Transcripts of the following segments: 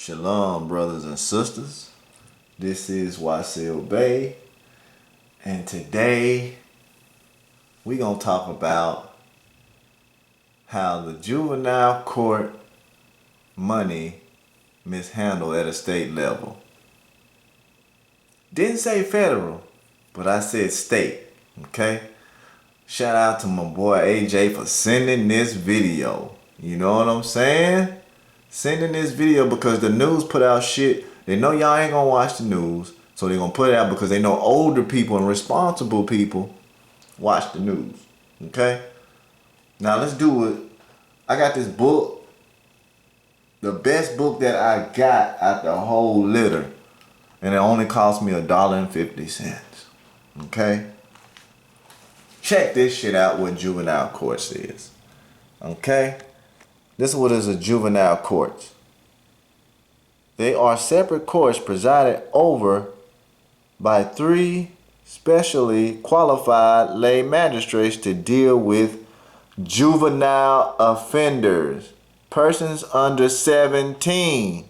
Shalom, brothers and sisters. This is Wasilkamilbey, and today we're going to talk about how the juvenile court money mishandled at a state level. Didn't say federal, but I said state, okay? Shout out to my boy AJ for sending this video. You know what I'm saying? Sending this video because the news put out shit. They know y'all ain't gonna watch the news, so they're gonna put it out because they know older people and responsible people watch the news. Okay? Now let's do it. I got this book. The best book that I got out the whole litter. And it only cost me $1.50. Okay? Check this shit out what juvenile court says. Okay? This is what is a juvenile court. They are separate courts presided over by 3 specially qualified lay magistrates to deal with juvenile offenders, persons under 17.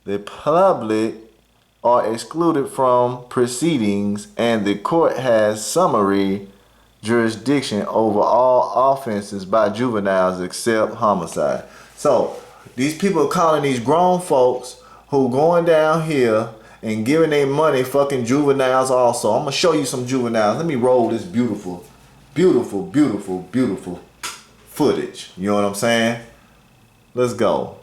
The public are excluded from proceedings, and the court has summary jurisdiction over all offenses by juveniles except homicide. So these people are calling these grown folks who going down here and giving their money fucking juveniles also. I'm gonna show you some juveniles. Let me roll this beautiful footage. You know what I'm saying? Let's go.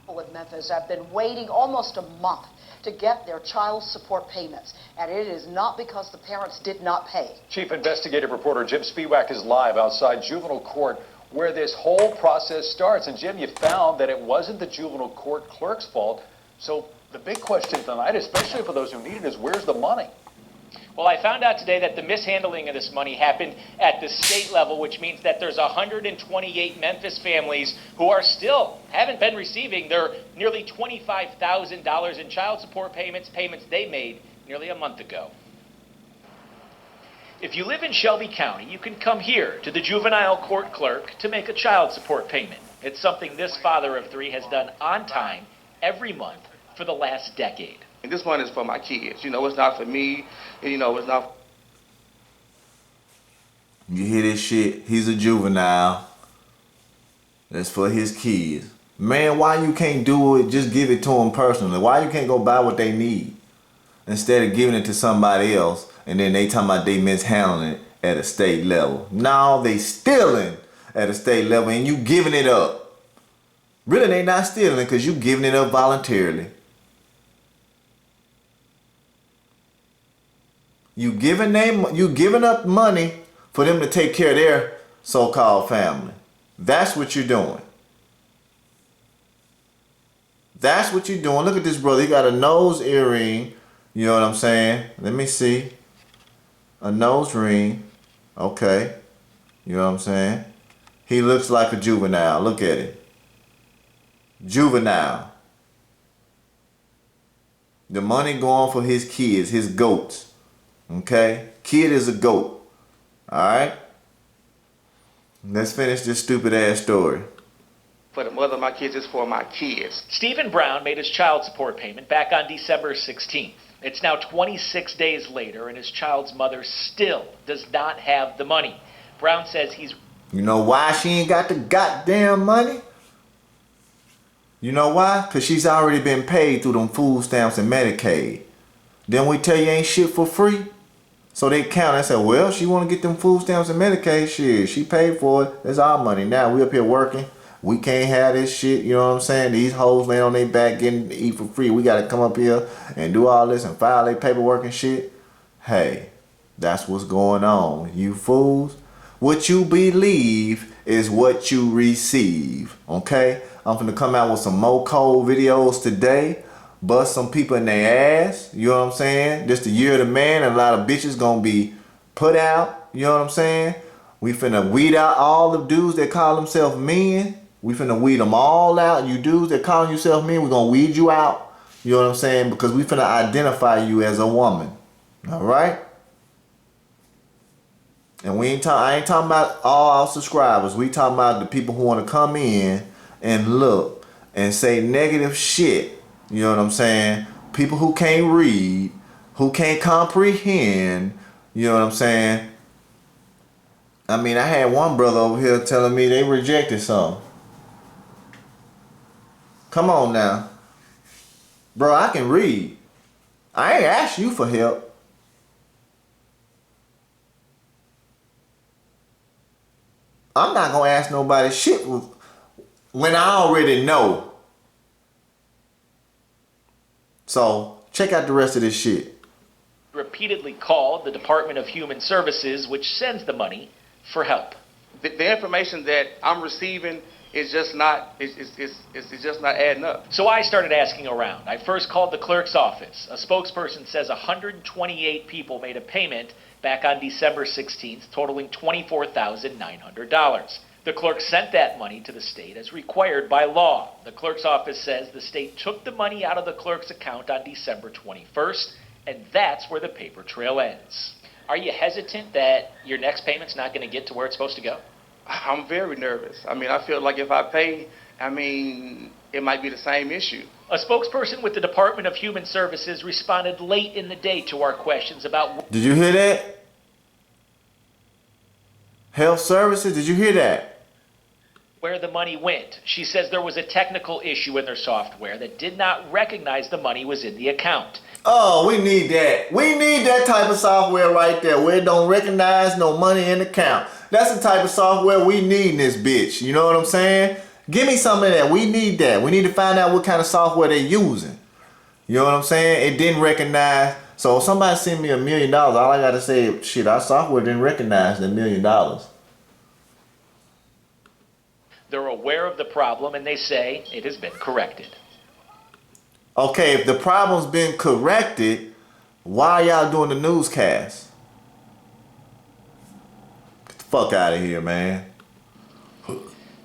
In Memphis have been waiting almost a month to get their child support payments, and it is not because the parents did not pay. Chief investigative reporter Jim Spiewak is live outside juvenile court where this whole process starts. And Jim, you found that it wasn't the juvenile court clerk's fault. So the big question tonight, especially for those who need it, is where's the money? Well, I found out today that the mishandling of this money happened at the state level, which means that there's 128 Memphis families who haven't been receiving their nearly $25,000 in child support payments they made nearly a month ago. If you live in Shelby County, you can come here to the juvenile court clerk to make a child support payment. It's something this father of 3 has done on time every month for the last decade. And this one is for my kids. You know, it's not for me. And, you know, it's not. You hear this shit? He's a juvenile. That's for his kids. Man, why you can't do it? Just give it to them personally. Why you can't go buy what they need instead of giving it to somebody else and then they talking about they mishandling it at a state level? No, they stealing at a state level and you giving it up. Really, they not stealing because you giving it up voluntarily. You giving up money for them to take care of their so-called family. That's what you're doing. That's what you're doing. Look at this brother. He got a nose earring. You know what I'm saying? Let me see. A nose ring. Okay. You know what I'm saying? He looks like a juvenile. Look at it. Juvenile. The money going for his kids, his goats. Okay? Kid is a goat. Alright? Let's finish this stupid ass story. For the mother of my kids, it's for my kids. Stephen Brown made his child support payment back on December 16th. It's now 26 days later and his child's mother still does not have the money. Brown says he's... You know why she ain't got the goddamn money? You know why? Because she's already been paid through them food stamps and Medicaid. Then we tell you ain't shit for free. So they count and say, well, she want to get them food stamps and Medicaid shit. She paid for it. That's our money. Now we up here working. We can't have this shit. You know what I'm saying? These hoes laying on their back getting to eat for free. We got to come up here and do all this and file their paperwork and shit. Hey, that's what's going on. You fools. What you believe is what you receive. Okay? I'm finna come out with some more cold videos today. Bust some people in their ass, you know what I'm saying? This the year of the man, and a lot of bitches gonna be put out, you know what I'm saying? We finna weed out all the dudes that call themselves men. We finna weed them all out. You dudes that calling yourself men, we gonna weed you out, you know what I'm saying? Because we finna identify you as a woman, all right? And I ain't talking about all our subscribers. We talking about the people who wanna come in and look and say negative shit. You know what I'm saying? People who can't read, who can't comprehend. You know what I'm saying? I mean, I had one brother over here telling me they rejected something. Come on now. Bro, I can read. I ain't asked you for help. I'm not gonna ask nobody shit when I already know. So, check out the rest of this shit. Repeatedly called the Department of Human Services, which sends the money, for help. The information that I'm receiving is just not, it's just not adding up. So I started asking around. I first called the clerk's office. A spokesperson says 128 people made a payment back on December 16th, totaling $24,900. The clerk sent that money to the state as required by law. The clerk's office says the state took the money out of the clerk's account on December 21st, and that's where the paper trail ends. Are you hesitant that your next payment's not going to get to where it's supposed to go? I'm very nervous. I mean, I feel like if I pay, I mean, it might be the same issue. A spokesperson with the Department of Human Services responded late in the day to our questions about... Did you hear that? Health Services, did you hear that? Where the money went. She says there was a technical issue in their software that did not recognize the money was in the account. Oh, we need that. We need that type of software right there where it don't recognize no money in the account. That's the type of software we need in this bitch. You know what I'm saying? Give me some of that. We need that. We need to find out what kind of software they're using. You know what I'm saying? It didn't recognize. So if somebody send me $1 million, all I got to say, shit, our software didn't recognize the $1 million. They're aware of the problem and they say it has been corrected. Okay, if the problem's been corrected, why are y'all doing the newscast? Get the fuck out of here, man.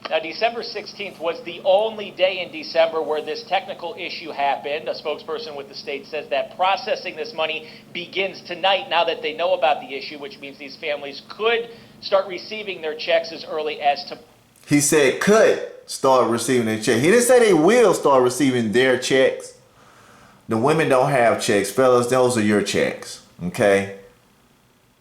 Now, December 16th was the only day in December where this technical issue happened. A spokesperson with the state says that processing this money begins tonight now that they know about the issue, which means these families could start receiving their checks as early as tomorrow. He said could start receiving their check. He didn't say they will start receiving their checks. The women don't have checks. Fellas, those are your checks. Okay?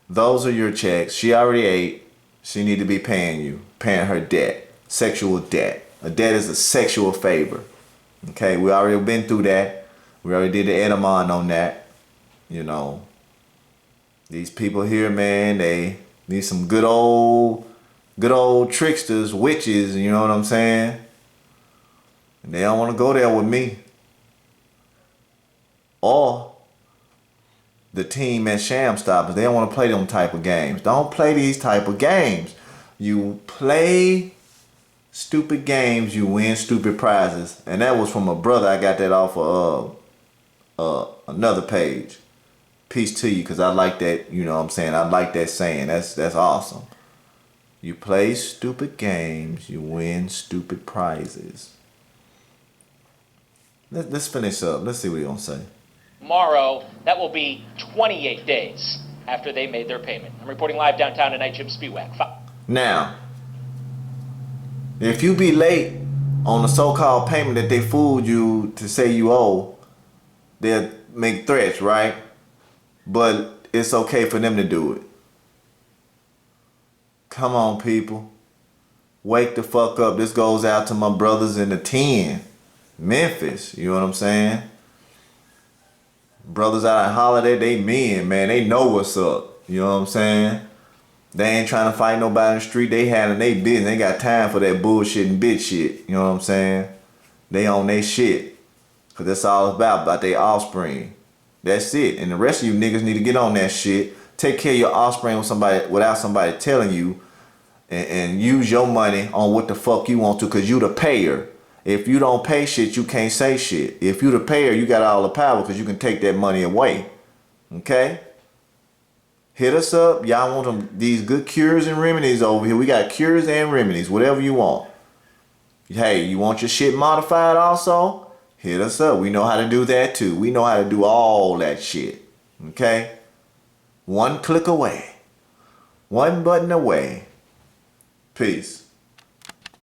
Those are your checks. She already ate. She need to be paying you. Paying her debt. Sexual debt. A debt is a sexual favor. Okay? We already been through that. We already did the Edamon on that. You know. These people here, man, they need some good old tricksters, witches, you know what I'm saying? And they don't want to go there with me. Or the team at Shamstoppers, they don't want to play them type of games. Don't play these type of games. You play stupid games, you win stupid prizes. And that was from a brother. I got that off of another page. Peace to you, because I like that, you know what I'm saying? I like that saying. That's awesome. You play stupid games, you win stupid prizes. Let's finish up. Let's see what he's going to say. Tomorrow, that will be 28 days after they made their payment. I'm reporting live downtown tonight, Jim Spiewak. Now, if you be late on the so-called payment that they fooled you to say you owe, they'll make threats, right? But it's okay for them to do it. Come on, people. Wake the fuck up. This goes out to my brothers in the 10. Memphis, you know what I'm saying? Brothers out on holiday, they men, man. They know what's up. You know what I'm saying? They ain't trying to fight nobody in the street. They handling their business. They got time for that bullshit and bitch shit. You know what I'm saying? They on their shit. Because that's all it's about their offspring. That's it. And the rest of you niggas need to get on that shit. Take care of your offspring with somebody without somebody telling you. And use your money on what the fuck you want to, because you the payer. If you don't pay shit, you can't say shit. If you the payer, you got all the power because you can take that money away. Okay? Hit us up. Y'all want these good cures and remedies over here. We got cures and remedies, whatever you want. Hey, you want your shit modified also? Hit us up. We know how to do that too. We know how to do all that shit. Okay? One click away. One button away. Peace.